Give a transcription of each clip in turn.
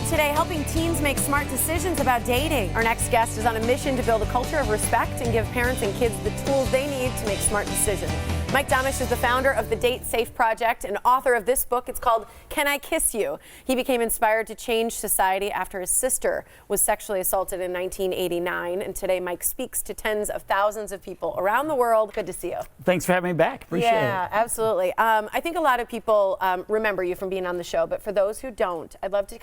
today, helping teens make smart decisions about dating. Our next guest is on a mission to build a culture of respect and give parents and kids the tools they need to make smart decisions. Mike Domitrz is the founder of the Date Safe Project and author of this book. It's called Can I Kiss You? He became inspired to change society after his sister was sexually assaulted in 1989. And today, Mike speaks to tens of thousands of people around the world. Good to see you. Thanks for having me back. Appreciate it. Yeah, absolutely. I think a lot of people remember you from being on the show, but for those who don't, I'd love to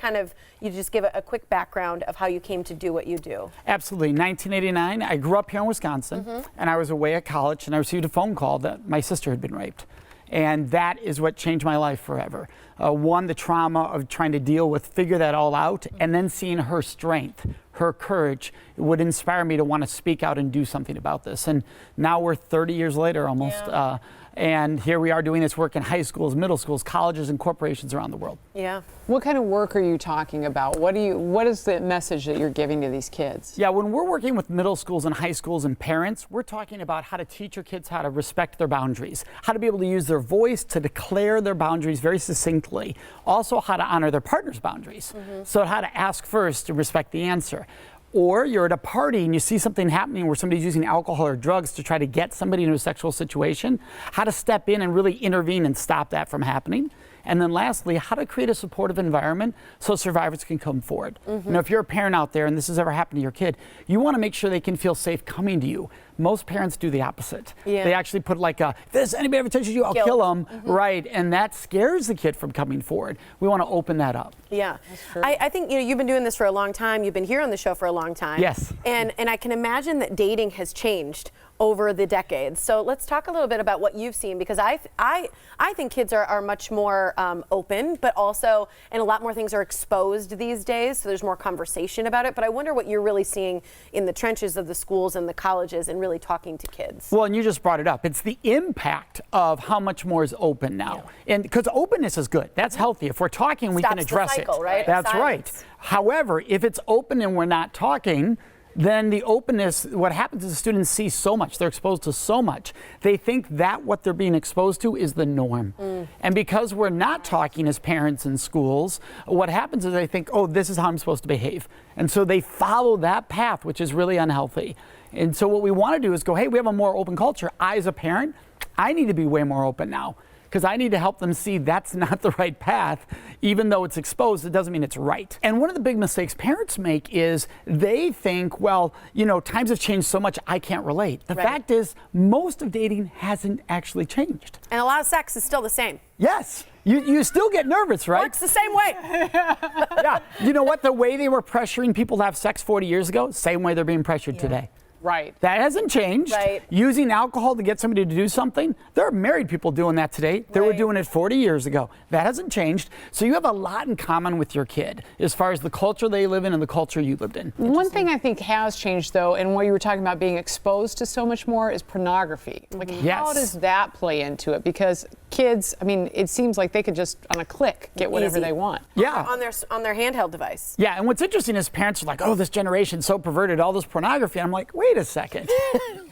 you just give a quick background of how you came to do what you do. Absolutely. 1989, I grew up here in Wisconsin, and I was away at college, and I received a phone call that my sister had been raped. And that is what changed my life forever. One, the trauma of trying to figure that all out, and then seeing her strength, her courage, would inspire me to want to speak out and do something about this. And now we're 30 years later almost. Yeah. And here we are doing this work in high schools, middle schools, colleges, and corporations around the world. Yeah. What kind of work are you talking about? What is the message that you're giving to these kids? Yeah, when we're working with middle schools and high schools and parents, we're talking about how to teach your kids how to respect their boundaries, how to be able to use their voice to declare their boundaries very succinctly, also how to honor their partner's boundaries. So how to ask first to respect the answer. Or you're at a party and you see something happening where somebody's using alcohol or drugs to try to get somebody into a sexual situation, how to step in and really intervene and stop that from happening. And then lastly, how to create a supportive environment so survivors can come forward. You know, if you're a parent out there and this has ever happened to your kid, you want to make sure they can feel safe coming to you. Most parents do the opposite. Yeah. They actually put like if there's anybody ever touches you, I'll kill them. Right, and that scares the kid from coming forward. We want to open that up. Yeah, I think you've been doing this for a long time. You've been here on the show for a long time. Yes. And I can imagine that dating has changed over the decades. So let's talk a little bit about what you've seen, because I think kids are much more open, but also, and a lot more things are exposed these days, so there's more conversation about it. But I wonder what you're really seeing in the trenches of the schools and the colleges and really talking to kids. Well, and you just brought it up. It's the impact of how much more is open now. And because openness is good. That's healthy. If we're talking, we can address the cycle, it. Right? That's Silence. right. However, if it's open and we're not talking, then the openness, what happens is the students see so much, they're exposed to so much, they think that what they're being exposed to is the norm. And because we're not talking as parents in schools, what happens is they think, oh, this is how I'm supposed to behave. And so they follow that path, which is really unhealthy. And so what we want to do is go, hey, we have a more open culture. I, as a parent, I need to be way more open now, because I need to help them see that's not the right path. Even though it's exposed, it doesn't mean it's right. And one of the big mistakes parents make is they think, well, you know, times have changed so much, I can't relate. The fact is, most of dating hasn't actually changed. And a lot of sex is still the same. Yes. You still get nervous, right? Works the same way. Yeah. You know what? The way they were pressuring people to have sex 40 years ago, same way they're being pressured today. Right. That hasn't changed. Right. Using alcohol to get somebody to do something, there are married people doing that today. They were doing it 40 years ago. That hasn't changed. So you have a lot in common with your kid as far as the culture they live in and the culture you lived in. One thing I think has changed, though, and what you were talking about being exposed to so much more, is pornography. Like, how does that play into it? Because kids, I mean, it seems like they could just, on a click, get whatever they want. Yeah. On their handheld device. Yeah, and what's interesting is parents are like, oh, this generation's so perverted, all this pornography. I'm like, wait a second.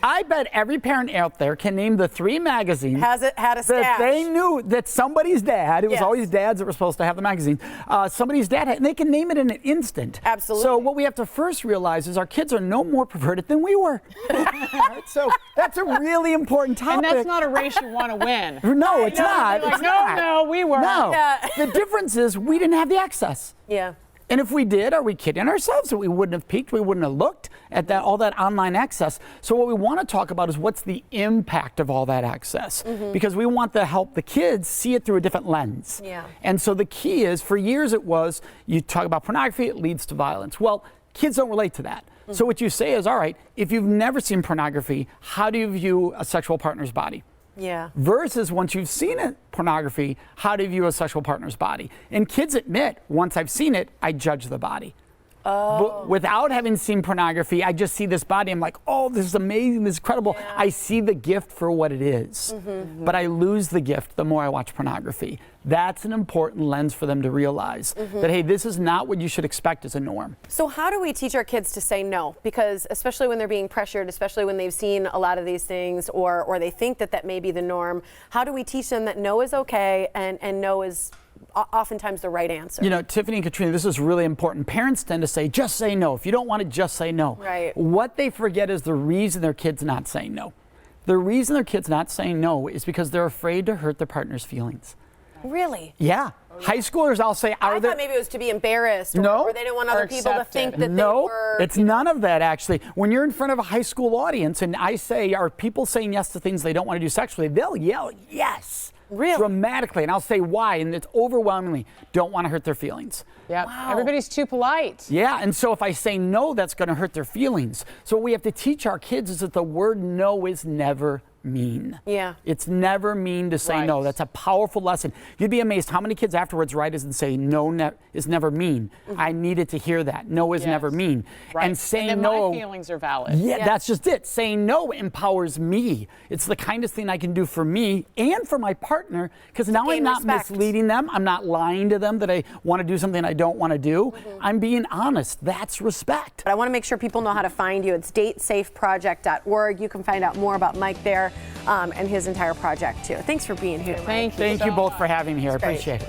I bet every parent out there can name the 3 magazines had a stash that they knew that somebody's dad, it was always dads that were supposed to have the magazine, somebody's dad had, and they can name it in an instant. Absolutely. So what we have to first realize is our kids are no more perverted than we were. Right? So that's a really important topic. And that's not a race you want to win. No, it's not. Like, It's not. no, we were. No. Yeah. The difference is we didn't have the access. Yeah. And if we did, are we kidding ourselves that we wouldn't have peeked? We wouldn't have looked at all that online access. So what we want to talk about is what's the impact of all that access, because we want to help the kids see it through a different lens. Yeah. And so the key is, for years it was, you talk about pornography, it leads to violence. Well, kids don't relate to that. So what you say is, all right, if you've never seen pornography, how do you view a sexual partner's body? Yeah. Versus once you've seen it, pornography, how do you view a sexual partner's body? And kids admit, once I've seen it, I judge the body. But without having seen pornography, I just see this body. I'm like, oh, this is amazing. This is incredible. Yeah. I see the gift for what it is. But I lose the gift the more I watch pornography. That's an important lens for them to realize that, hey, this is not what you should expect as a norm. So how do we teach our kids to say no? Because especially when they're being pressured, especially when they've seen a lot of these things, or they think that may be the norm, how do we teach them that no is okay and no is oftentimes the right answer. You know, Tiffany and Katrina, this is really important. Parents tend to say, just say no. If you don't want it, just say no. Right. What they forget is the reason their kid's not saying no. The reason their kid's not saying no is because they're afraid to hurt their partner's feelings. Really? Yeah. High schoolers, I'll say, I thought maybe it was to be embarrassed, No. or they didn't want other people to think that no, they were. it's none of that, actually. When you're in front of a high school audience and I say, are people saying yes to things they don't want to do sexually, they'll yell yes. Really? Dramatically. And I'll say why, and it's overwhelmingly don't want to hurt their feelings. Yep. Wow. Everybody's too polite. Yeah, and so if I say no, that's going to hurt their feelings. So what we have to teach our kids is that the word no is never mean. Yeah. It's never mean to say no. That's a powerful lesson. You'd be amazed how many kids afterwards write us and say no is never mean. I needed to hear that. No is never mean. Right. And saying then no. my feelings are valid. Yeah, that's just it. Saying no empowers me. It's the kindest thing I can do for me and for my partner, because now I'm not misleading them. I'm not lying to them that I want to do something I don't want to do. I'm being honest. That's respect. But I want to make sure people know how to find you. It's datesafeproject.org. You can find out more about Mike there and his entire project too. Thanks for being here. Thank you you both for having me here. I appreciate it.